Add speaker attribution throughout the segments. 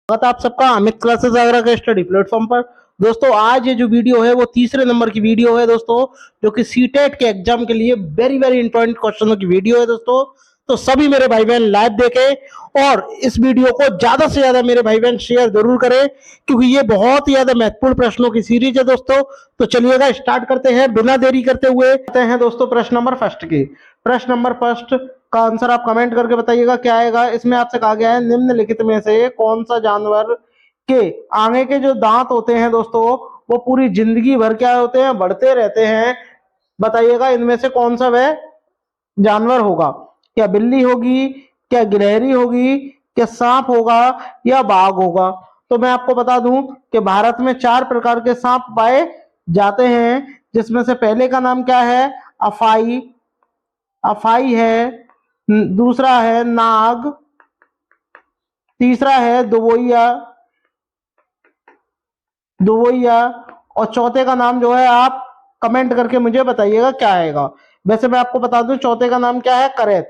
Speaker 1: स्वागत है आप सबका अमित क्लासेस आगरा के स्टडी प्लेटफॉर्म पर। दोस्तों आज ये जो वीडियो है वो तीसरे नंबर की वीडियो है दोस्तों, जो कि सीटेट के एग्जाम के लिए वेरी वेरी इंपॉर्टेंट क्वेश्चनों की वीडियो है दोस्तों। तो सभी मेरे भाई बहन लाइव देखें और इस वीडियो को ज्यादा से ज्यादा मेरे भाई बहन शेयर जरूर करें, क्योंकि ये बहुत ही ज्यादा महत्वपूर्ण प्रश्नों की सीरीज है दोस्तों। तो चलिएगा स्टार्ट करते हैं बिना देरी करते हुए। आते हैं दोस्तों प्रश्न नंबर फर्स्ट की। प्रश्न नंबर फर्स्ट का आंसर आप कमेंट करके बताइएगा क्या आएगा। इसमें आपसे कहा गया है निम्नलिखित में से कौन सा जानवर के आगे के जो दांत होते हैं दोस्तों वो पूरी जिंदगी भर क्या होते हैं, बढ़ते रहते हैं। बताइएगा इनमें से कौन सा वह जानवर होगा। क्या बिल्ली होगी, क्या गिलहरी होगी, क्या सांप होगा या बाघ होगा। तो मैं आपको बता दूं कि भारत में 4 प्रकार के सांप पाए जाते हैं, जिसमें से पहले का नाम क्या है, अफाई। अफाई है, दूसरा है नाग, तीसरा है दुबोइया, दुबोइया, और चौथे का नाम जो है आप कमेंट करके मुझे बताइएगा क्या आएगा। वैसे मैं आपको बता दूं चौथे का नाम क्या है, करैत।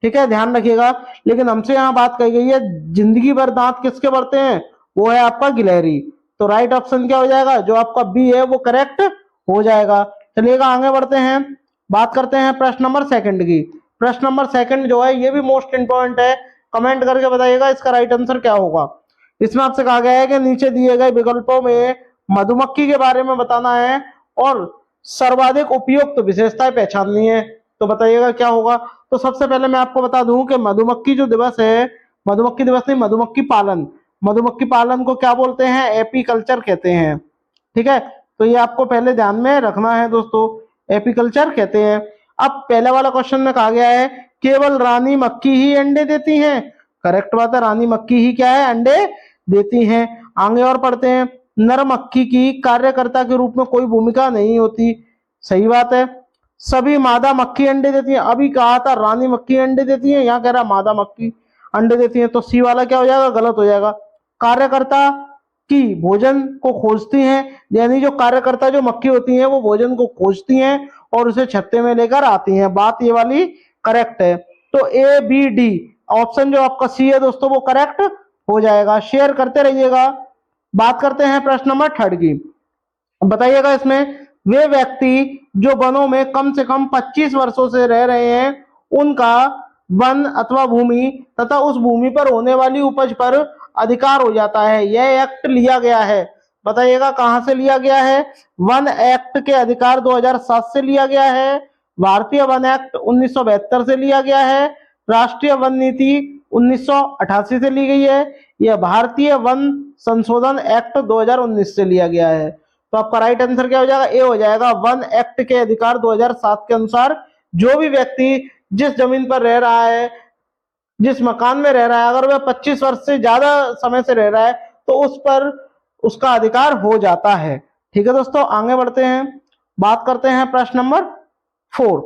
Speaker 1: ठीक है, ध्यान रखिएगा। लेकिन हमसे यहाँ बात कही गई है जिंदगी भर दांत किसके बढ़ते हैं, वो है आपका गिलहरी। तो राइट ऑप्शन क्या हो जाएगा, जो आपका बी है वो करेक्ट हो जाएगा। चलिएगा आगे बढ़ते हैं, बात करते हैं प्रश्न नंबर सेकंड की। प्रश्न नंबर सेकंड जो है ये भी मोस्ट इंपॉर्टेंट है, कमेंट करके बताइएगा इसका राइट आंसर क्या होगा। इसमें आपसे कहा गया है कि नीचे दिए गए विकल्पों में मधुमक्खी के बारे में बताना है और सर्वाधिक उपयुक्त विशेषताएं पहचाननी है। तो बताइएगा क्या होगा। तो सबसे पहले मैं आपको बता दूं कि मधुमक्खी जो दिवस है, मधुमक्खी दिवस नहीं, मधुमक्खी पालन, मधुमक्खी पालन को क्या बोलते हैं, एपीकल्चर कहते हैं। ठीक है, तो ये आपको पहले ध्यान में रखना है दोस्तों, एपीकल्चर कहते हैं। अब पहले वाला क्वेश्चन में कहा गया है केवल रानी मक्खी ही अंडे देती हैं। करेक्ट बात है, रानी मक्खी ही क्या है, अंडे देती हैं। आगे और पढ़ते हैं, नर मक्खी की कार्यकर्ता के रूप में कोई भूमिका नहीं होती। सही बात है, सभी मादा मक्खी अंडे देती हैं। अभी कहा था रानी मक्खी अंडे देती है, यहाँ कह रहा मादा मक्खी अंडे देती है, तो सी वाला क्या हो जाएगा, गलत हो जाएगा। कार्यकर्ता की भोजन को खोजती हैं, यानी जो कार्यकर्ता जो मक्खी होती हैं वो भोजन को खोजती हैं और उसे छत्ते में लेकर आती हैं। बात ये वाली करेक्ट है। तो ए बी डी ऑप्शन जो आपका सी है दोस्तों वो करेक्ट हो जाएगा। शेयर करते रहिएगा। बात करते हैं प्रश्न नंबर थर्ड की। बताइएगा इसमें वे व्यक्ति जो वनों में कम से कम 25 वर्षों से रह रहे हैं उनका वन अथवा भूमि तथा उस भूमि पर होने वाली उपज पर अधिकार हो जाता है। यह एक्ट लिया गया है। बताइएगा कहां से लिया गया है। वन एक्ट के अधिकार 2007 से लिया गया है, भारतीय वन एक्ट 1972 से लिया गया है, राष्ट्रीय वन नीति 1988 से ली गई है, यह भारतीय वन संशोधन एक्ट 2019 से लिया गया है। तो आपका राइट आंसर क्या हो जाएगा, ए हो जाएगा। वन एक्ट के अधिकार 2007 के अनुसार जो भी व्यक्ति जिस जमीन पर रह रहा है, जिस मकान में रह रहा है, अगर वह 25 वर्ष से ज्यादा समय से रह रहा है तो उस पर उसका अधिकार हो जाता है। ठीक है दोस्तों, आगे बढ़ते हैं, बात करते हैं प्रश्न नंबर 4।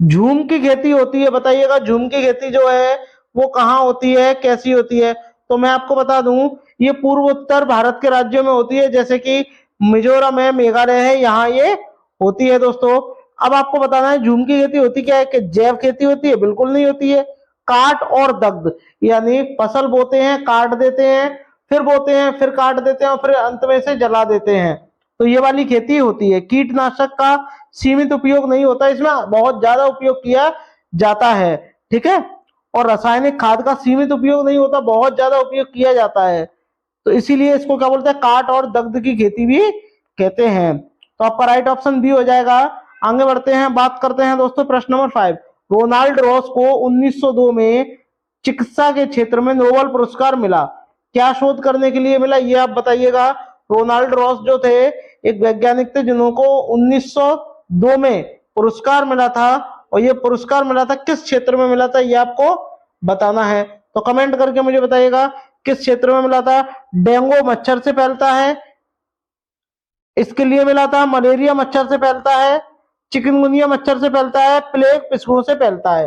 Speaker 1: झूम की खेती होती है। बताइएगा झूम की खेती जो है वो कहाँ होती है, कैसी होती है। तो मैं आपको बता दूं ये पूर्वोत्तर भारत के राज्यों में होती है, जैसे कि मिजोरम है, मेघालय है, यहाँ ये होती है दोस्तों। अब आपको बताना है झूम की खेती होती क्या है, कि जैव खेती होती है, बिल्कुल नहीं होती है। काट और दग्ध, यानी फसल बोते हैं, काट देते हैं, फिर बोते हैं, फिर काट देते हैं और फिर अंत में से जला देते हैं, तो ये वाली खेती होती है। कीटनाशक का सीमित उपयोग नहीं होता, इसमें बहुत ज्यादा उपयोग किया जाता है। ठीक है, और रासायनिक खाद का सीमित उपयोग नहीं होता, बहुत ज्यादा उपयोग किया जाता है। तो इसीलिए इसको क्या बोलते हैं, काट और दग्ध की खेती भी कहते हैं। तो आपका राइट ऑप्शन बी हो जाएगा। आगे बढ़ते हैं, बात करते हैं दोस्तों प्रश्न नंबर 5। रोनाल्ड रॉस को 1902 में चिकित्सा के क्षेत्र में नोबेल पुरस्कार मिला। क्या शोध करने के लिए मिला, ये आप बताइएगा। रोनाल्ड रॉस जो थे एक वैज्ञानिक थे जिनको 1902 में पुरस्कार मिला था, और ये पुरस्कार मिला था किस क्षेत्र में मिला था, ये आपको बताना है। तो कमेंट करके मुझे बताइएगा किस क्षेत्र में मिला था। डेंगू मच्छर से फैलता है, इसके लिए मिला था। मलेरिया मच्छर से फैलता है, चिकनगुनिया मच्छर से फैलता है, प्लेग पिस्सू से फैलता है।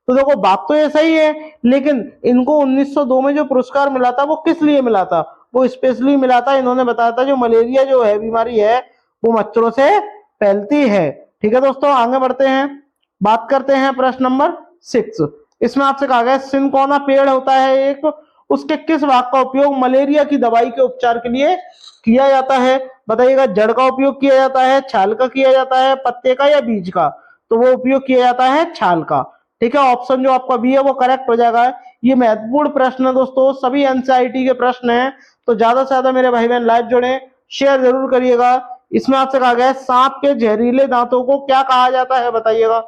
Speaker 1: तो देखो बात तो ये सही है, लेकिन इनको 1902 में जो पुरस्कार मिला था वो किस लिए मिला था, वो स्पेशली मिला था, इन्होंने बताया था जो मलेरिया जो है बीमारी है वो मच्छरों से फैलती है। ठीक है दोस्तों, आगे बढ़ते हैं, बात करते हैं प्रश्न नंबर 6। इसमें आपसे कहा गया सिनकोना पेड़ होता है एक, उसके किस भाग का उपयोग मलेरिया की दवाई के उपचार के लिए किया जाता है? बताइएगा, जड़ का उपयोग किया जाता है, छाल का किया जाता है, पत्ते का या बीज का? तो वो उपयोग किया जाता है छाल का। ठीक है, ऑप्शन जो आपका बी है वो करेक्ट हो जाएगा। ये महत्वपूर्ण प्रश्न है दोस्तों, सभी एनसीईआरटी के प्रश्न हैं, तो ज्यादा से ज्यादा मेरे भाई बहन लाइव जुड़े, शेयर जरूर करिएगा। इसमें आपसे कहा गया है सांप के जहरीले दांतों को क्या कहा जाता है? बताइएगा,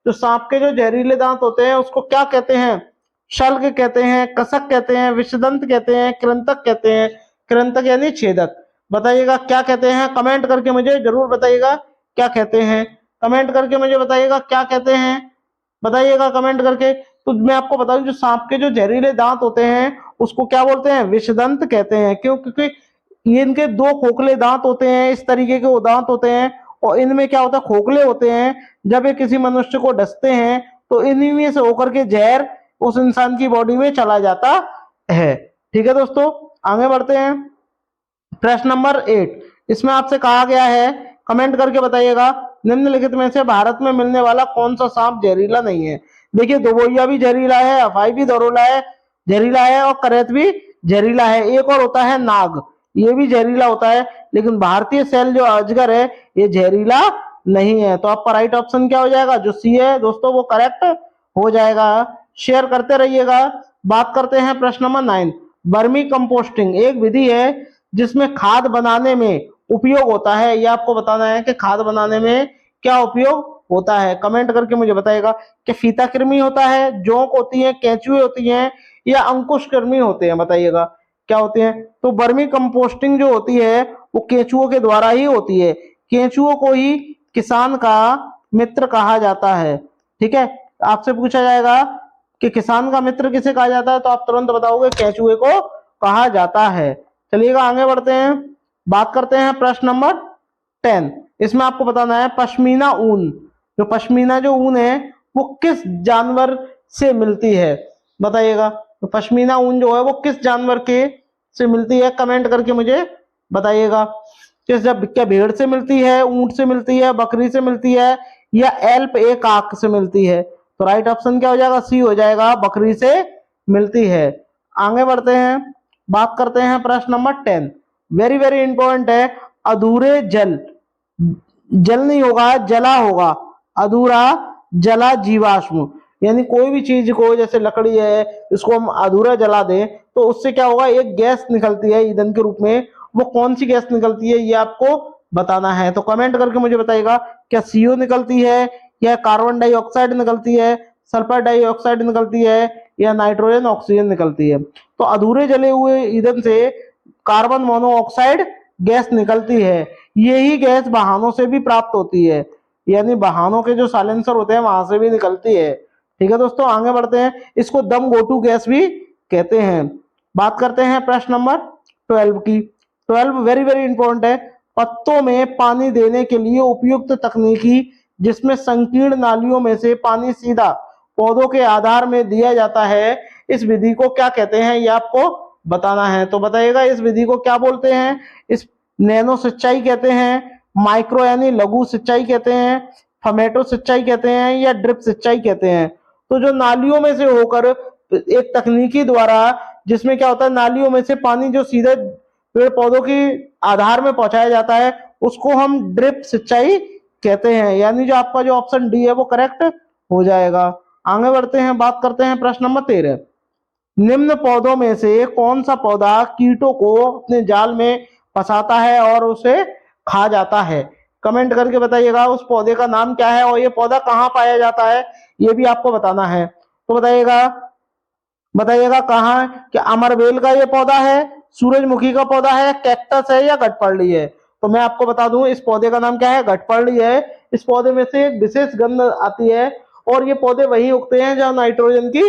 Speaker 1: जो सांप के जो जहरीले दांत होते हैं उसको क्या कहते हैं? शल्क कहते हैं, कसक कहते हैं, विषदंत कहते हैं, कृंतक कहते हैं। कृंतक यानी छेदक। बताइएगा क्या कहते हैं, कमेंट करके मुझे जरूर बताइएगा क्या कहते हैं। कमेंट करके मुझे बताइएगा क्या कहते हैं, बताइएगा कमेंट करके। तो मैं आपको बता दूं, जो सांप के जो जहरीले दांत होते हैं उसको क्या बोलते हैं? विषदंत कहते हैं। क्यों? क्योंकि ये इनके दो खोखले दांत होते हैं, इस तरीके के वो दांत होते हैं, और इनमें क्या होता है? खोखले होते हैं। जब ये किसी मनुष्य को डसते हैं तो इन्हीं में से होकर के जहर उस इंसान की बॉडी में चला जाता है। ठीक है दोस्तों, आगे बढ़ते हैं। प्रश्न नंबर 8, इसमें आपसे कहा गया है, कमेंट करके बताइएगा, निम्नलिखित में से भारत में मिलने वाला कौन सा सांप जहरीला नहीं है? देखिए, दोबोइया भी जहरीला है, अफाई भी जहरीला है, और करेत भी जहरीला है। एक और होता है नाग, ये भी जहरीला होता है, लेकिन भारतीय सेल जो अजगर है ये जहरीला नहीं है। तो आपका राइट ऑप्शन क्या हो जाएगा? जो सी है दोस्तों वो करेक्ट हो जाएगा। शेयर करते रहिएगा। बात करते हैं प्रश्न नंबर 9। वर्मी कंपोस्टिंग एक विधि है जिसमें खाद बनाने में उपयोग होता है। ये आपको बताना है कि खाद बनाने में क्या उपयोग होता है। कमेंट करके मुझे बताइएगा कि फीता कृमि होता है, जोंक होती है, केंचुए होती हैं, या अंकुश कृमि होते हैं? बताइएगा क्या होते हैं। तो वर्मी कंपोस्टिंग जो होती है वो केंचुओं के द्वारा ही होती है। केंचुओं को ही किसान का मित्र कहा जाता है। ठीक है, आपसे पूछा जाएगा कि किसान का मित्र किसे कहा जाता है, तो आप तुरंत बताओगे केंचुए को कहा जाता है। चलिएगा आगे बढ़ते हैं। बात करते हैं प्रश्न नंबर 10। इसमें आपको बताना है पश्मीना ऊन, जो पश्मीना जो ऊन है वो किस जानवर से मिलती है? बताइएगा, तो पश्मीना ऊन जो है वो किस जानवर के से मिलती है? कमेंट करके मुझे बताइएगा। किस, जब क्या भेड़ से मिलती है, ऊंट से मिलती है, बकरी से मिलती है, या एल्प ए काक से मिलती है? तो राइट ऑप्शन क्या हो जाएगा? सी हो जाएगा, बकरी से मिलती है। आगे बढ़ते हैं, बात करते हैं प्रश्न नंबर 10। वेरी वेरी इंपॉर्टेंट है। अधूरे जल, जल नहीं होगा जला होगा, अधूरा जला जीवाश्म, यानी कोई भी चीज को, जैसे लकड़ी है, इसको हम अधूरा जला दें तो उससे क्या होगा? एक गैस निकलती है ईंधन के रूप में। वो कौन सी गैस निकलती है ये आपको बताना है। तो कमेंट करके मुझे बताइएगा, क्या CO निकलती है, या कार्बन डाइऑक्साइड निकलती है, सल्फर डाइऑक्साइड निकलती है, या नाइट्रोजन ऑक्सीजन निकलती है? तो अधूरे जले हुए ईंधन से कार्बन मोनोऑक्साइड गैस निकलती है। यही गैस वाहनों से भी प्राप्त होती है, यानी वाहनों के जो साइलेंसर होते हैं वहां से भी निकलती है। ठीक है दोस्तों, आगे बढ़ते हैं। इसको दम गोटू गैस भी कहते हैं। बात करते हैं प्रश्न नंबर 12 की। 12 वेरी वेरी इंपॉर्टेंट है। पत्तों में पानी देने के लिए उपयुक्त तकनीकी जिसमें संकीर्ण नालियों में से पानी सीधा पौधों के आधार में दिया जाता है, इस विधि को क्या कहते हैं? ये आपको बताना है। तो बताइएगा, इस विधि को क्या बोलते हैं? इस नैनो सिंचाई कहते हैं, माइक्रो यानी लघु सिंचाई कहते हैं, फमेटो सिंचाई कहते हैं, या ड्रिप सिंचाई कहते हैं? तो जो नालियों में से होकर एक तकनीकी द्वारा, जिसमें क्या होता है, नालियों में से पानी जो सीधे पेड़ पौधों की आधार में पहुंचाया जाता है, उसको हम ड्रिप सिंचाई कहते हैं। यानी जो आपका जो ऑप्शन डी है वो करेक्ट हो जाएगा। आगे बढ़ते हैं, बात करते हैं प्रश्न नंबर 13। निम्न पौधों में से कौन सा पौधा कीटों को अपने जाल में फंसाता है और उसे खा जाता है? कमेंट करके बताइएगा उस पौधे का नाम क्या है और ये पौधा कहाँ पाया जाता है, ये भी आपको बताना है। तो बताइएगा कहाँ, कि अमरबेल का ये पौधा है, सूरजमुखी का पौधा है, कैक्टस है, या गठपरली है? तो मैं आपको बता दूं इस पौधे का नाम क्या है, गठपरली है। इस पौधे में से एक विशेष गंध आती है, और ये पौधे वहीं उगते हैं जहां नाइट्रोजन की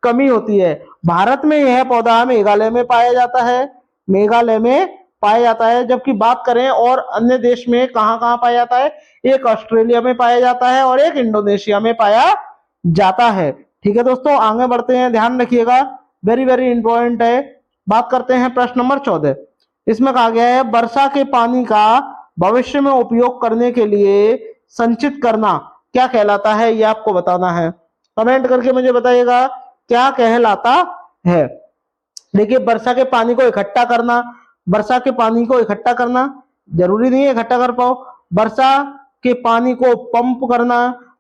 Speaker 1: कमी होती है। भारत में यह पौधा मेघालय में पाया जाता है, मेघालय में पाया जाता है। जबकि बात करें और अन्य देश में कहाँ कहाँ पाया जाता है, एक ऑस्ट्रेलिया में पाया जाता है और एक इंडोनेशिया में पाया जाता है। ठीक है दोस्तों, आगे बढ़ते हैं, ध्यान रखिएगा, वेरी वेरी इंपॉर्टेंट है। बात करते हैं प्रश्न नंबर 14। इसमें कहा गया है वर्षा के पानी का भविष्य में उपयोग करने के लिए संचित करना क्या कहलाता है, ये आपको बताना है। कमेंट करके मुझे बताइएगा क्या कहलाता है। देखिए वर्षा के पानी को इकट्ठा करना, वर्षा के पानी को इकट्ठा करना, जरूरी नहीं है इकट्ठा कर पाओ, वर्षा के पानी को पंप करना,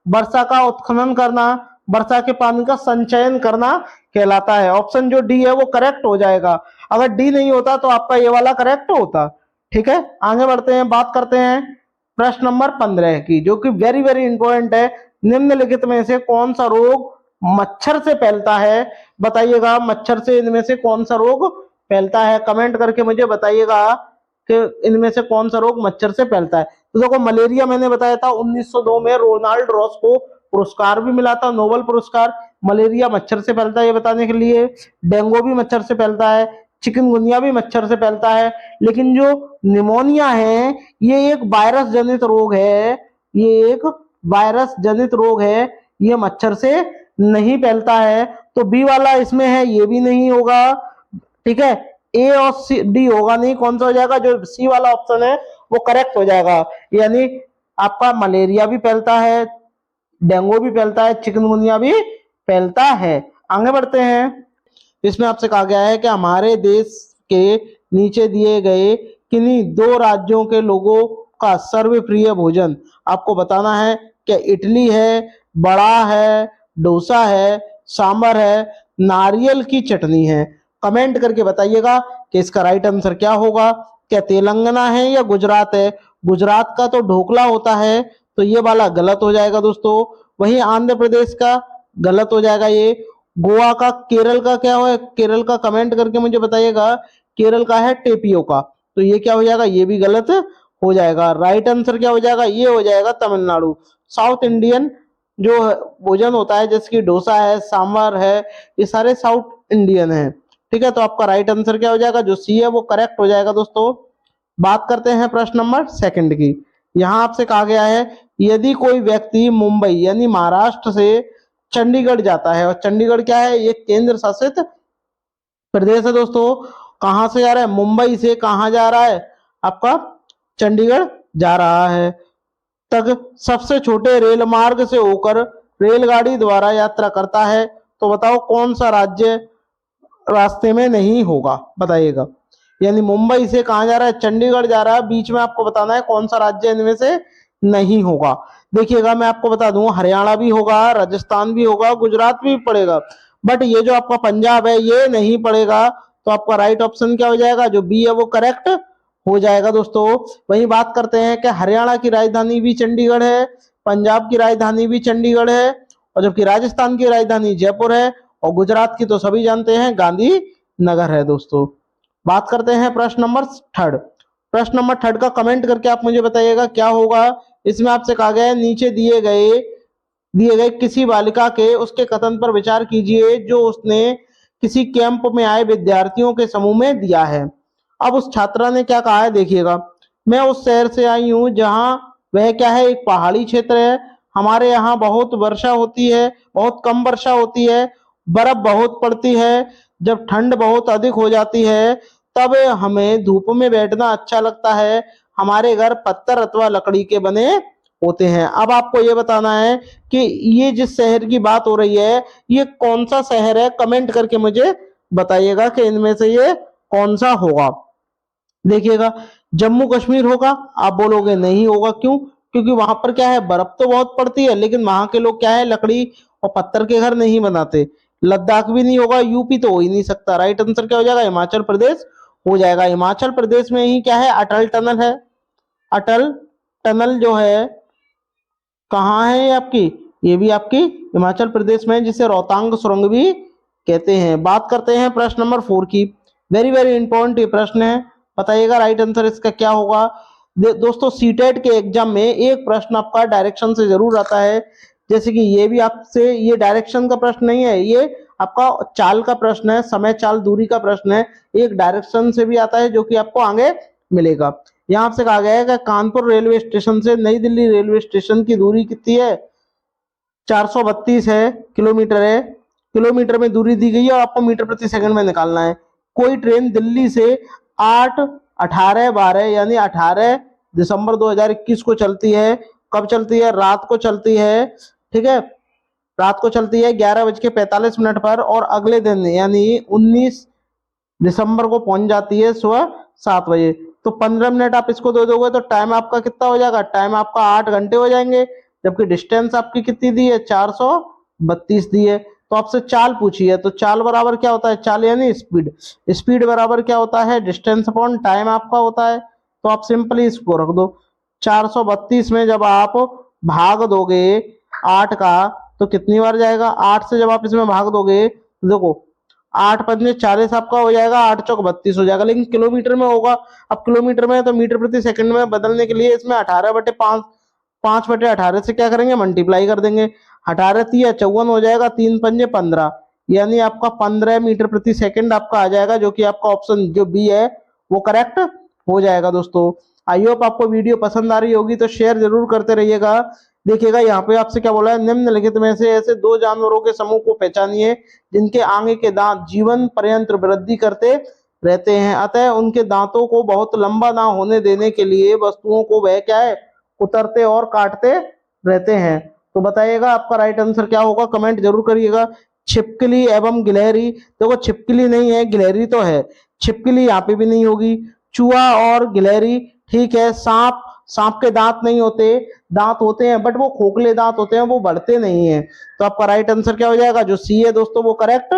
Speaker 1: वर्षा का उत्खनन करना, वर्षा के पानी का संचयन करना कहलाता है। ऑप्शन जो डी है वो करेक्ट हो जाएगा। अगर डी नहीं होता तो आपका ये वाला करेक्ट होता। ठीक है, आगे बढ़ते हैं, बात करते हैं प्रश्न नंबर 15 की, जो कि वेरी वेरी इंपॉर्टेंट है। निम्नलिखित में से कौन सा रोग मच्छर से फैलता है? बताइएगा, मच्छर से इनमें से कौन सा रोग फैलता है? कमेंट करके मुझे बताइएगा कि इनमें से कौन सा रोग मच्छर से फैलता है। तो देखो, मलेरिया मैंने बताया था 1902 में रोनाल्ड रॉस को पुरस्कार भी मिला था, नोबेल पुरस्कार। मलेरिया मच्छर से फैलता है ये बताने के लिए। डेंगू भी मच्छर से फैलता है, चिकनगुनिया भी मच्छर से फैलता है। लेकिन जो निमोनिया है ये एक वायरस जनित रोग है, ये एक वायरस जनित रोग है, ये मच्छर से नहीं फैलता है। तो बी वाला इसमें है, ये भी नहीं होगा। ठीक है, ए और सी डी होगा नहीं, कौन सा हो जाएगा? जो सी वाला ऑप्शन है वो करेक्ट हो जाएगा। यानी आपका मलेरिया भी फैलता है, डेंगू भी फैलता है, चिकनगुनिया भी फैलता है। आगे बढ़ते हैं, इसमें आपसे कहा गया है कि हमारे देश के नीचे दिए गए किन्हीं दो राज्यों के लोगों का सर्वप्रिय भोजन आपको बताना है। क्या इडली है, बड़ा है, डोसा है, सांभर है, नारियल की चटनी है? कमेंट करके बताइएगा कि इसका राइट आंसर क्या होगा। क्या तेलंगाना है या गुजरात है? गुजरात का तो ढोकला होता है, तो ये वाला गलत हो जाएगा दोस्तों। वहीं आंध्र प्रदेश का गलत हो जाएगा ये। गोवा का, केरल का क्या हो? केरल का कमेंट करके मुझे बताइएगा। केरल का है टेपियोका, तो ये क्या हो जाएगा? ये भी गलत हो जाएगा। राइट आंसर क्या हो जाएगा? ये हो जाएगा तमिलनाडु। साउथ इंडियन जो भोजन होता है जैसे कि डोसा है, सांभर है, ये सारे साउथ इंडियन है। ठीक है, तो आपका राइट आंसर क्या हो जाएगा? जो सी है वो करेक्ट हो जाएगा दोस्तों। बात करते हैं प्रश्न नंबर 2 की। यहां आपसे कहा गया है, यदि कोई व्यक्ति मुंबई यानी महाराष्ट्र से चंडीगढ़ जाता है, और चंडीगढ़ क्या है? ये केंद्र शासित प्रदेश है दोस्तों। कहां से जा रहा है? मुंबई से कहां जा रहा है? आपका चंडीगढ़ जा रहा है। तक सबसे छोटे रेल मार्ग से होकर रेलगाड़ी द्वारा यात्रा करता है, तो बताओ कौन सा राज्य रास्ते में नहीं होगा? बताइएगा। यानी मुंबई से कहां जा रहा है? चंडीगढ़ जा रहा है, बीच में आपको बताना है कौन सा राज्य इनमें से नहीं होगा। देखिएगा, मैं आपको बता दूं, हरियाणा भी होगा, राजस्थान भी होगा, गुजरात भी पड़ेगा, बट ये जो आपका पंजाब है ये नहीं पड़ेगा। तो आपका राइट ऑप्शन क्या हो जाएगा? जो बी है वो करेक्ट हो जाएगा दोस्तों। वही बात करते हैं कि हरियाणा की राजधानी भी चंडीगढ़ है, पंजाब की राजधानी भी चंडीगढ़ है, और जबकि राजस्थान की राजधानी जयपुर है, और गुजरात की तो सभी जानते हैं गांधी नगर है दोस्तों। बात करते हैं प्रश्न नंबर 3। प्रश्न नंबर 3 का कमेंट करके आप मुझे बताइएगा क्या होगा। इसमें आपसे कहा गया है, नीचे दिए गए किसी बालिका के उसके कथन पर विचार कीजिए जो उसने किसी कैंप में आए विद्यार्थियों के समूह में दिया है। अब उस छात्रा ने क्या कहा है, देखिएगा। मैं उस शहर से आई हूँ जहाँ वह क्या है, एक पहाड़ी क्षेत्र है। हमारे यहाँ बहुत वर्षा होती है, बहुत कम वर्षा होती है, बर्फ बहुत पड़ती है। जब ठंड बहुत अधिक हो जाती है तब हमें धूप में बैठना अच्छा लगता है। हमारे घर पत्थर अथवा लकड़ी के बने होते हैं। अब आपको ये बताना है कि ये जिस शहर की बात हो रही है ये कौन सा शहर है। कमेंट करके मुझे बताइएगा कि इनमें से ये कौन सा होगा। देखिएगा, जम्मू कश्मीर होगा? आप बोलोगे नहीं होगा, क्यों? क्योंकि वहां पर क्या है, बर्फ तो बहुत पड़ती है, लेकिन वहां के लोग क्या है, लकड़ी और पत्थर के घर नहीं बनाते। लद्दाख भी नहीं होगा, यूपी तो हो ही नहीं सकता। राइट आंसर क्या हो जाएगा? हिमाचल प्रदेश हो जाएगा। हिमाचल प्रदेश में ही क्या है, अटल टनल है। अटल टनल जो है कहाँ है ये आपकी? ये भी आपकी हिमाचल प्रदेश में है, जिसे रोहतांग सुरंग भी कहते हैं। बात करते हैं प्रश्न नंबर 4 की। वेरी वेरी इंपॉर्टेंट ये प्रश्न है, बताइएगा राइट आंसर इसका क्या होगा। दोस्तों, सीटेट के एग्जाम में एक प्रश्न आपका डायरेक्शन से जरूर आता है। जैसे कि ये भी आपसे, ये डायरेक्शन का प्रश्न नहीं है, ये आपका चाल का प्रश्न है, समय चाल दूरी का प्रश्न है। एक डायरेक्शन से भी आता है जो कि आपको आगे मिलेगा। यहाँ आपसे कहा गया है कि कानपुर रेलवे स्टेशन से नई दिल्ली रेलवे स्टेशन की दूरी कितनी है? 432 है, किलोमीटर है। किलोमीटर में दूरी दी गई है और आपको मीटर प्रति सेकंड में निकालना है। कोई ट्रेन दिल्ली से 8, 18, 12 यानी 18 दिसंबर 2021 को चलती है। कब चलती है? रात को चलती है। ठीक है, रात को चलती है 11:45 पर, और अगले दिन यानी 19 दिसंबर को पहुंच जाती है सुबह 7 बजे। तो 15 मिनट आप इसको दे दोगे तो टाइम आपका कितना हो जाएगा, टाइम आपका 8 घंटे हो जाएंगे। जबकि डिस्टेंस आपकी कितनी दी है, 432 दी है। तो आपसे चाल पूछी है, तो चाल बराबर क्या होता है, चाल यानी स्पीड, स्पीड बराबर क्या होता है, डिस्टेंस अपॉन टाइम आपका होता है। तो आप सिंपली इसको रख दो, 432 में जब आप भाग दोगे 8 का तो कितनी बार जाएगा, 8 से जब आप इसमें भाग दोगे तो देखो 8 पंजे 40 आपका हो जाएगा, 8 चौक 32 हो जाएगा। लेकिन किलोमीटर में होगा, अब किलोमीटर में है तो मीटर प्रति सेकंड में बदलने के लिए इसमें 18/5, 5/18 से क्या करेंगे, मल्टीप्लाई कर देंगे। 18 तिया 54 हो जाएगा, 3 पंजे 15, यानी आपका 15 मीटर प्रति सेकंड आपका आ जाएगा, जो कि आपका ऑप्शन जो बी है वो करेक्ट हो जाएगा। दोस्तों आई होप आपको वीडियो पसंद आ रही होगी, तो शेयर जरूर करते रहिएगा। देखिएगा यहाँ पे आपसे क्या बोला है, निम्नलिखित में से ऐसे 2 जानवरों के समूह को पहचानिए जिनके आगे के दांत जीवन पर्यंत वृद्धि करते रहते हैं, अतः उनके दांतों को बहुत लंबा ना होने देने के लिए वस्तुओं को वह क्या है, कुतरते और काटते रहते हैं। तो बताइएगा आपका राइट आंसर क्या होगा, कमेंट जरूर करिएगा। छिपकली एवं गिलहरी, देखो छिपकली नहीं है, गिलहरी तो है, छिपकली यहाँ पे भी नहीं होगी। चूहा और गिलहरी ठीक है। सांप, सांप के दांत नहीं होते, दांत होते हैं बट वो खोखले दांत होते हैं, वो बढ़ते नहीं है। तो आपका राइट आंसर क्या हो जाएगा, जो सी है दोस्तों वो करेक्ट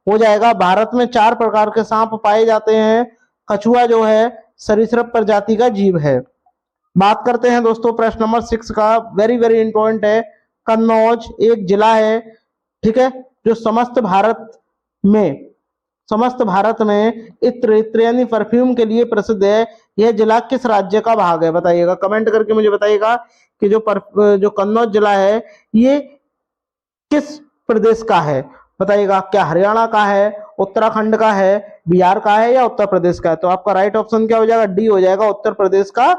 Speaker 1: हो जाएगा। भारत में 4 प्रकार के सांप पाए जाते हैं। कछुआ जो है सरीसृप प्रजाति का जीव है। बात करते हैं दोस्तों प्रश्न नंबर 6 का, वेरी वेरी इंपॉर्टेंट है। कन्नौज एक जिला है, ठीक है, जो समस्त भारत में इत्र इत्र यानी परफ्यूम के लिए प्रसिद्ध है। यह जिला किस राज्य का भाग है, बताइएगा, कमेंट करके मुझे बताइएगा कि जो कन्नौज जिला है ये किस प्रदेश का है, बताइएगा। क्या हरियाणा का है, उत्तराखंड का है, बिहार का है या उत्तर प्रदेश का है। तो आपका राइट ऑप्शन क्या हो जाएगा, डी हो जाएगा, उत्तर प्रदेश का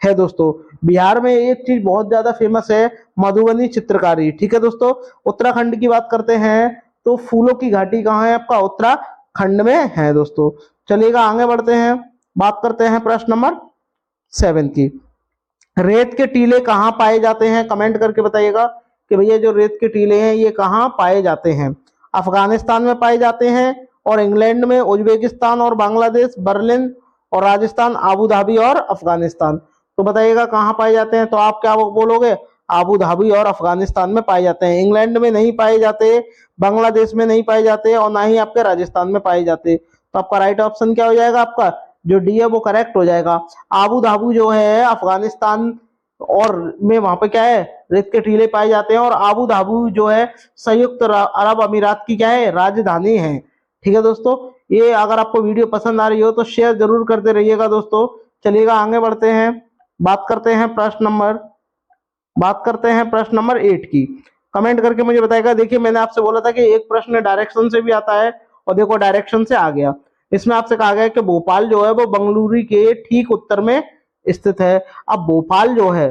Speaker 1: है। दोस्तों बिहार में एक चीज बहुत ज्यादा फेमस है, मधुबनी चित्रकारी, ठीक है। दोस्तों उत्तराखंड की बात करते हैं तो फूलों की घाटी कहाँ है, आपका उत्तराखंड में है। दोस्तों चलिएगा आगे बढ़ते हैं, बात करते हैं प्रश्न नंबर 7 की। रेत के टीले कहाँ पाए जाते हैं, कमेंट करके बताइएगा कि भैया जो रेत के टीले हैं ये कहाँ पाए जाते हैं। अफगानिस्तान में पाए जाते हैं, और इंग्लैंड में, उज्बेकिस्तान और बांग्लादेश, बर्लिन और राजस्थान, आबू धाबी और अफगानिस्तान। तो बताइएगा कहाँ पाए जाते हैं, तो आप क्या बोलोगे, आबू धाबी और अफगानिस्तान में पाए जाते हैं। इंग्लैंड में नहीं पाए जाते, बांग्लादेश में नहीं पाए जाते, और ना ही आपके राजस्थान में पाए जाते। तो आपका राइट ऑप्शन क्या हो जाएगा, आपका जो डी है वो करेक्ट हो जाएगा। आबू धाबी जो है अफगानिस्तान और में वहां पे क्या है, रेत के टीले पाए जाते हैं, और आबू धाबी जो है संयुक्त अरब अमीरात की क्या है, राजधानी है। ठीक है दोस्तों, ये अगर आपको वीडियो पसंद आ रही हो तो शेयर जरूर करते रहिएगा। दोस्तों चलिएगा आगे बढ़ते हैं, बात करते हैं प्रश्न नंबर 8 की। कमेंट करके मुझे बताएगा। देखिए मैंने आपसे बोला था कि एक प्रश्न डायरेक्शन से भी आता है, और देखो डायरेक्शन से आ गया। इसमें आपसे कहा गया कि भोपाल जो है वो बंगलुरु के ठीक उत्तर में स्थित है। अब भोपाल जो है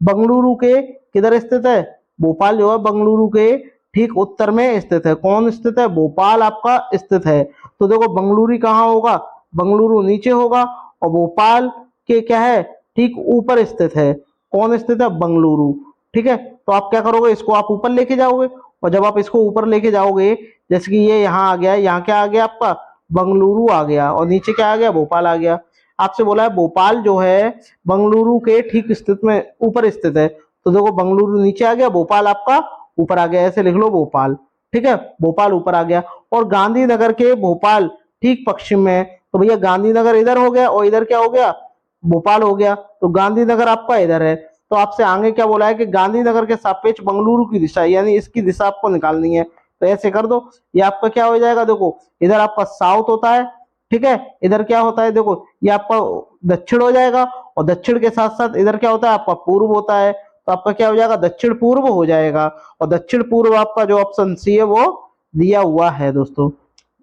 Speaker 1: बंगलुरु के किधर स्थित है, भोपाल जो है बंगलुरु के ठीक उत्तर में स्थित है। कौन स्थित है, भोपाल आपका स्थित है। तो देखो बंगलुरु कहाँ होगा, बंगलुरु नीचे होगा, और भोपाल के क्या है, ठीक ऊपर स्थित है। कौन स्थित है, बंगलुरु, ठीक है। तो आप क्या करोगे, इसको आप ऊपर लेके जाओगे, और जब आप इसको ऊपर लेके जाओगे, जैसे कि ये यहाँ आ गया, यहाँ क्या आ गया आपका, बंगलुरु आ गया, और नीचे क्या आ गया, भोपाल आ गया। आपसे बोला है भोपाल जो है बंगलुरु के ठीक स्थित में ऊपर स्थित है। तो देखो बंगलुरु नीचे आ गया, भोपाल आपका ऊपर आ गया, ऐसे लिख लो भोपाल, ठीक है, भोपाल ऊपर आ गया। और गांधीनगर के भोपाल ठीक पश्चिम में है। तो भैया गांधीनगर इधर हो गया, और इधर क्या हो गया, भोपाल हो गया। तो गांधीनगर आपका इधर है। तो आपसे आगे क्या बोला है कि गांधीनगर के सापेक्ष बंगलुरु की दिशा, यानी इसकी दिशा आपको निकालनी है। तो ऐसे कर दो, ये आपका क्या हो जाएगा, देखो इधर आपका साउथ होता है, ठीक है, इधर क्या होता है, देखो ये आपका दक्षिण हो जाएगा, और दक्षिण के साथ साथ इधर क्या होता है, आपका पूर्व होता है। तो आपका क्या हो जाएगा, दक्षिण पूर्व हो जाएगा, और दक्षिण पूर्व आपका जो ऑप्शन सी है वो दिया हुआ है। दोस्तों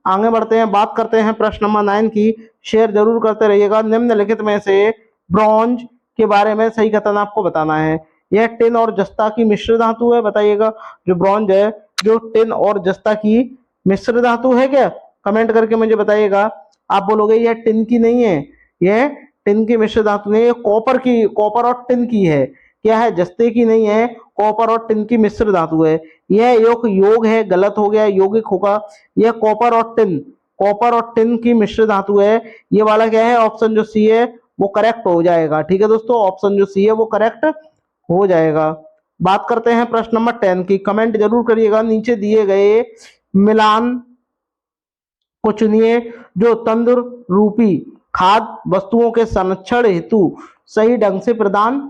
Speaker 1: आगे बढ़ते हैं, बात करते हैं प्रश्न नंबर 9 की। शेयर जरूर करते रहिएगा। निम्नलिखित में से ब्रॉन्ज के बारे में सही कथन आपको बताना है। यह टिन और जस्ता की मिश्र धातु है, बताइएगा। जो ब्रॉन्ज है जो टिन और जस्ता की मिश्र धातु है क्या, कमेंट करके मुझे बताइएगा। आप बोलोगे यह टिन की नहीं है, यह टिन की मिश्र धातु नहीं है, कॉपर और टिन की है। क्या है, जस्ते की नहीं है, कॉपर और टिन की मिश्र धातु है। यह योग है, गलत हो गया, यौगिक होगा। यह कॉपर और टिन, कॉपर और टिन की मिश्र धातु है। ये वाला क्या है, ऑप्शन जो सी है वो करेक्ट हो जाएगा। ठीक है दोस्तों, ऑप्शन जो सी है वो करेक्ट हो जाएगा। बात करते हैं प्रश्न नंबर 10 की। कमेंट जरूर करिएगा, नीचे दिए गए मिलान को चुनिए जो तंदुर रूपी खाद्य वस्तुओं के संरक्षण हेतु सही ढंग से प्रदान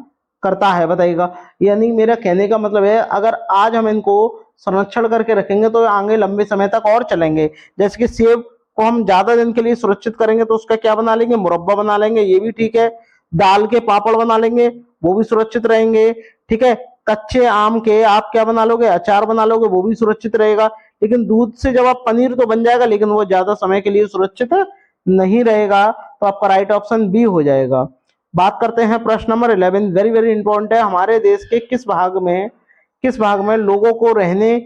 Speaker 1: करता है, बताइएगा। यानी मेरा कहने का मतलब है, अगर आज हम इनको संरक्षण करके रखेंगे तो आगे लंबे समय तक और चलेंगे। जैसे कि सेब को हम ज्यादा दिन के लिए सुरक्षित करेंगे तो उसका क्या बना लेंगे, मुरब्बा बना लेंगे, ये भी ठीक है। दाल के पापड़ बना लेंगे, वो भी सुरक्षित रहेंगे। ठीक है, कच्चे आम के आप क्या बना लोगे, अचार बना लोगे, वो भी सुरक्षित रहेगा। लेकिन दूध से जब आप पनीर तो बन जाएगा, लेकिन वो ज्यादा समय के लिए सुरक्षित नहीं रहेगा। तो आपका राइट ऑप्शन बी हो जाएगा। बात करते हैं प्रश्न नंबर 11, वेरी वेरी इंपॉर्टेंट है। हमारे देश के किस भाग में लोगों को रहने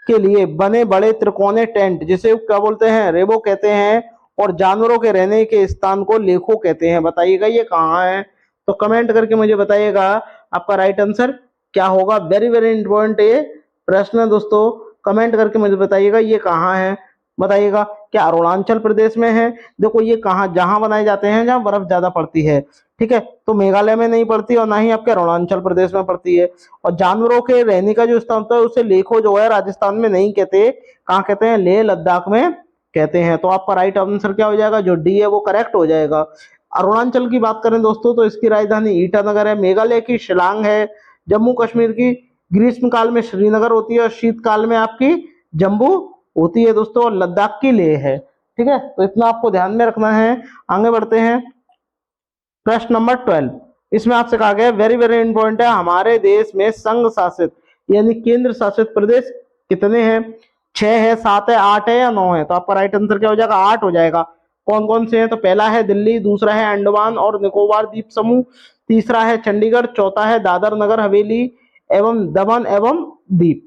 Speaker 1: के लिए बने बड़े त्रिकोणीय टेंट, जिसे क्या बोलते हैं, रेबो कहते हैं, और जानवरों के रहने के स्थान को लेखो कहते हैं, बताइएगा ये कहाँ है। तो कमेंट करके मुझे बताइएगा आपका राइट आंसर क्या होगा। वेरी वेरी इंपॉर्टेंट ये प्रश्न है दोस्तों, कमेंट करके मुझे बताइएगा ये कहाँ है। बताइएगा, क्या अरुणाचल प्रदेश में है? देखो ये कहाँ, जहां बनाए जाते हैं जहां बर्फ ज्यादा पड़ती है। ठीक है, तो मेघालय में नहीं पड़ती और ना ही आपके अरुणाचल प्रदेश में पड़ती है। और जानवरों के रहने का जो स्थान होता है उसे लेखो जो है राजस्थान में नहीं कहते, कहाँ कहते हैं, लेह लद्दाख में कहते हैं। तो आपका राइट आंसर क्या हो जाएगा, जो डी है वो करेक्ट हो जाएगा। अरुणाचल की बात करें दोस्तों तो इसकी राजधानी ईटानगर है, मेघालय की शिलांग है, जम्मू कश्मीर की ग्रीष्म काल में श्रीनगर होती है और शीतकाल में आपकी जम्मू होती है दोस्तों, और लद्दाख की लेह है। ठीक है, तो इतना आपको ध्यान में रखना है। आगे बढ़ते हैं प्रश्न नंबर 12। इसमें आपसे कहा गया वेरी वेरी इंपॉर्टेंट है, हमारे देश में संघ शासित यानी केंद्र शासित प्रदेश कितने हैं? 6 है, 7 है, 8 है या 9 है? तो आपका राइट आंसर क्या हो जाएगा, 8 हो जाएगा। कौन कौन से हैं? तो पहला है दिल्ली, दूसरा है अंडमान और निकोबार द्वीप समूह, तीसरा है चंडीगढ़, चौथा है दादर नगर हवेली एवं दमन एवं दीप,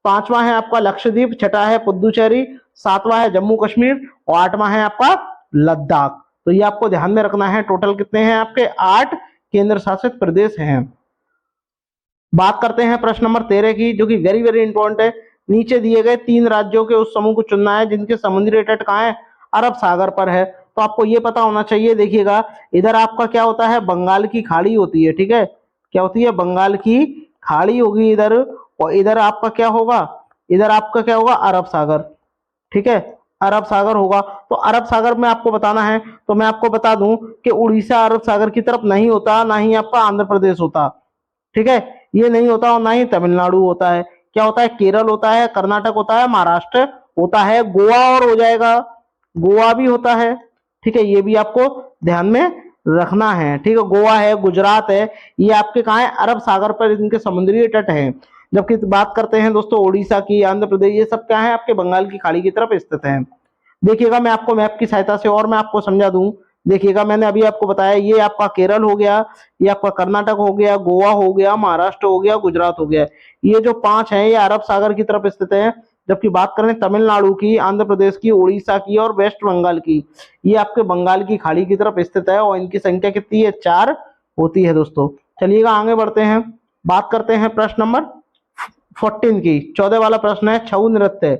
Speaker 1: पांचवा है आपका लक्षद्वीप, छठा है पुदुचेरी, सातवां है जम्मू कश्मीर और आठवां है आपका लद्दाख। तो ये आपको ध्यान में रखना है। टोटल कितने हैं आपके, 8 केंद्र शासित प्रदेश हैं। बात करते हैं प्रश्न नंबर 13 की, जो कि वेरी वेरी इंपॉर्टेंट है। नीचे दिए गए 3 राज्यों के उस समूह को चुनना है जिनके समुद्री तट कहाँ है, अरब सागर पर है। तो आपको ये पता होना चाहिए। देखिएगा, इधर आपका क्या होता है, बंगाल की खाड़ी होती है। ठीक है, क्या होती है, बंगाल की खाड़ी होगी इधर, और इधर आपका क्या होगा, इधर आपका क्या होगा, अरब सागर। ठीक है, अरब सागर होगा। तो अरब सागर में आपको बताना है, तो मैं आपको बता दूं कि उड़ीसा अरब सागर की तरफ नहीं होता, ना ही आपका आंध्र प्रदेश होता। ठीक है, ये नहीं होता और ना ही तमिलनाडु होता है। क्या होता है, केरल होता है, कर्नाटक होता है, महाराष्ट्र होता है, गोवा और हो जाएगा, गोवा भी होता है। ठीक है, ये भी आपको ध्यान में रखना है। ठीक है, गोवा है, गुजरात है, ये आपके कहाँ है, अरब सागर पर इनके समुद्री तट है। जबकि बात करते हैं दोस्तों उड़ीसा की, आंध्र प्रदेश, ये सब क्या है, आपके बंगाल की खाड़ी की तरफ स्थित है। देखिएगा, मैं आपको मैप की सहायता से और मैं आपको समझा दूं। देखिएगा, मैंने अभी आपको बताया, ये आपका केरल हो गया, ये आपका कर्नाटक हो गया, गोवा हो गया, महाराष्ट्र हो गया, गुजरात हो गया। ये जो 5 हैं ये अरब सागर की तरफ स्थित है। जबकि बात करें तमिलनाडु की, आंध्र प्रदेश की, उड़ीसा की और वेस्ट बंगाल की, ये आपके बंगाल की खाड़ी की तरफ स्थित है और इनकी संख्या कितनी है, 4 होती है दोस्तों। चलिएगा आगे बढ़ते हैं। बात करते हैं प्रश्न नंबर 14 की। 14 वाला प्रश्न है, छऊ नृत्य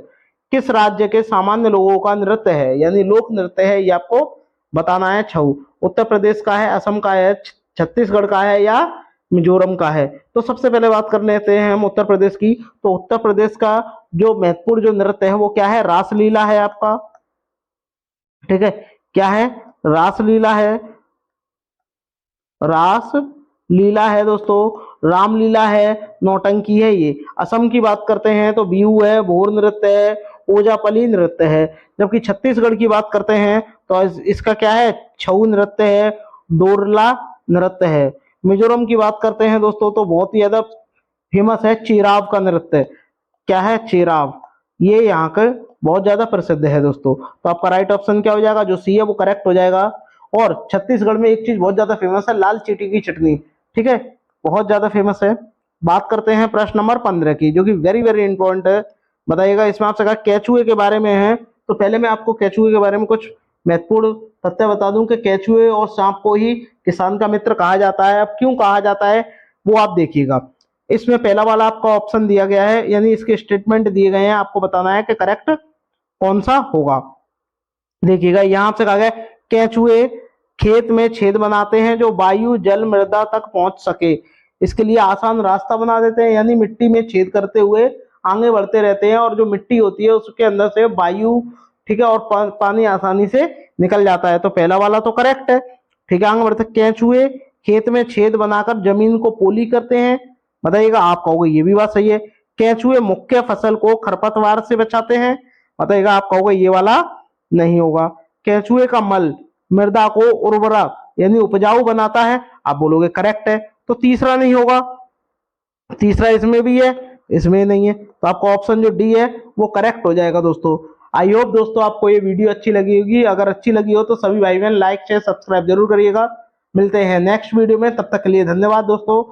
Speaker 1: किस राज्य के सामान्य लोगों का नृत्य है, यानी लोक नृत्य है, ये आपको बताना है। छऊ उत्तर प्रदेश का है, असम का है, छत्तीसगढ़ का है या मिजोरम का है? तो सबसे पहले बात कर लेते हैं हम उत्तर प्रदेश की। तो उत्तर प्रदेश का जो महत्वपूर्ण जो नृत्य है वो क्या है, रासलीला है आपका। ठीक है, क्या है, रासलीला है, रास लीला है दोस्तों, रामलीला है, नौटंकी है। ये असम की बात करते हैं तो बिहू है, भोर नृत्य है, ओजापली नृत्य है। जबकि छत्तीसगढ़ की बात करते हैं तो इसका क्या है, छऊ नृत्य है, डोरला नृत्य है। मिजोरम की बात करते हैं दोस्तों तो बहुत ही ज्यादा फेमस है चीराव का नृत्य। क्या है, चीराव, ये यहाँ का बहुत ज्यादा प्रसिद्ध है दोस्तों। तो आपका राइट ऑप्शन क्या हो जाएगा, जो सी है वो करेक्ट हो जाएगा। और छत्तीसगढ़ में एक चीज बहुत ज्यादा फेमस है, लाल चीटी की चटनी। ठीक है, बहुत ज्यादा फेमस है। बात करते हैं प्रश्न नंबर 15 की, जो कि वेरी वेरी इंपॉर्टेंट है। बताइएगा, इसमें आपसे कहा केचुए के बारे में है। तो पहले मैं आपको केचुए के बारे में कुछ महत्वपूर्ण तथ्य बता दूं कि केचुए और सांप को ही किसान का मित्र कहा जाता है। अब क्यों कहा जाता है वो आप देखिएगा। इसमें पहला वाला आपका ऑप्शन दिया गया है, यानी इसके स्टेटमेंट दिए गए हैं, आपको बताना है कि करेक्ट कौन सा होगा। देखिएगा यहाँ से कहा गया केंचुए खेत में छेद बनाते हैं जो वायु जल मृदा तक पहुंच सके। इसके लिए आसान रास्ता बना देते हैं, यानी मिट्टी में छेद करते हुए आगे बढ़ते रहते हैं और जो मिट्टी होती है उसके अंदर से वायु, ठीक है, और पानी आसानी से निकल जाता है। तो पहला वाला तो करेक्ट है। ठीक है, आगे बढ़ते, केंचुए खेत में छेद बनाकर जमीन को पोली करते हैं। बताइएगा, आप कहोगे ये भी बात सही है। केंचुए मुख्य फसल को खरपतवार से बचाते हैं। बताइएगा, आप कहोगे ये वाला नहीं होगा। केंचुए का मल मृदा को उर्वरक यानी उपजाऊ बनाता है। आप बोलोगे करेक्ट है। तो तीसरा नहीं होगा, तीसरा इसमें भी है, इसमें नहीं है, तो आपका ऑप्शन जो डी है वो करेक्ट हो जाएगा दोस्तों। आई होप दोस्तों आपको ये वीडियो अच्छी लगी होगी। अगर अच्छी लगी हो तो सभी भाई बहन लाइक शेयर सब्सक्राइब जरूर करिएगा। मिलते हैं नेक्स्ट वीडियो में, तब तक के लिए धन्यवाद दोस्तों।